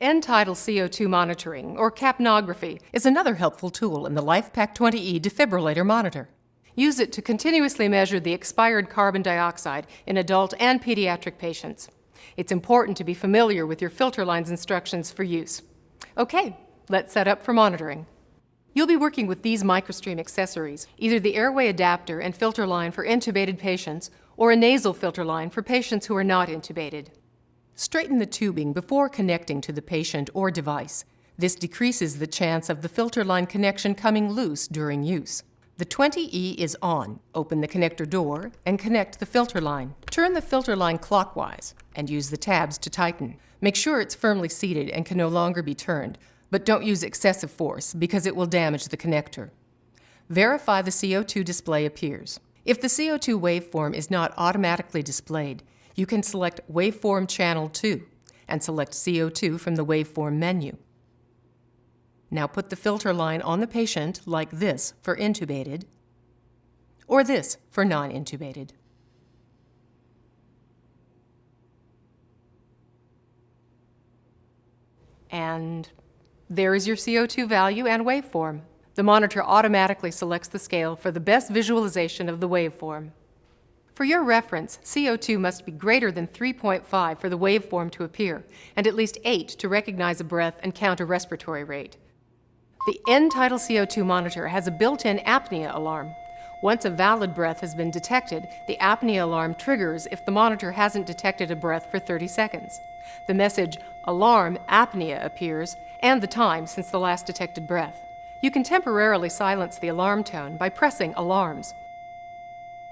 End-tidal CO2 monitoring, or capnography, is another helpful tool in the LifePak 20E defibrillator monitor. Use it to continuously measure the expired carbon dioxide in adult and pediatric patients. It's important to be familiar with your filter line's instructions for use. Okay, let's set up for monitoring. You'll be working with these MicroStream accessories, either the airway adapter and filter line for intubated patients or a nasal filter line for patients who are not intubated. Straighten the tubing before connecting to the patient or device. This decreases the chance of the filter line connection coming loose during use. The 20E is on. Open the connector door and connect the filter line. Turn the filter line clockwise and use the tabs to tighten. Make sure it's firmly seated and can no longer be turned, but don't use excessive force because it will damage the connector. Verify the CO2 display appears. If the CO2 waveform is not automatically displayed, you can select Waveform Channel 2 and select CO2 from the Waveform menu. Now put the filter line on the patient like this for intubated, or this for non-intubated. And there is your CO2 value and waveform. The monitor automatically selects the scale for the best visualization of the waveform. For your reference, CO2 must be greater than 3.5 for the waveform to appear, and at least 8 to recognize a breath and count a respiratory rate. The end-tidal CO2 monitor has a built-in apnea alarm. Once a valid breath has been detected, the apnea alarm triggers if the monitor hasn't detected a breath for 30 seconds. The message, "Alarm Apnea," appears, and the time since the last detected breath. You can temporarily silence the alarm tone by pressing Alarms.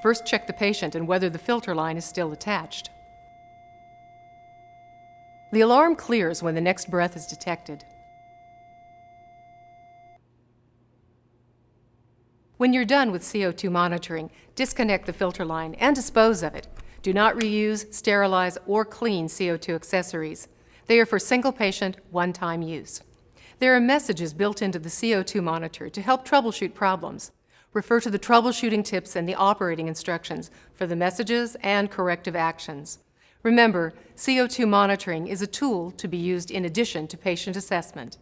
First, check the patient and whether the filter line is still attached. The alarm clears when the next breath is detected. When you're done with CO2 monitoring, disconnect the filter line and dispose of it. Do not reuse, sterilize, or clean CO2 accessories. They are for single-patient, one-time use. There are messages built into the CO2 monitor to help troubleshoot problems. Refer to the troubleshooting tips and the operating instructions for the messages and corrective actions. Remember, CO2 monitoring is a tool to be used in addition to patient assessment.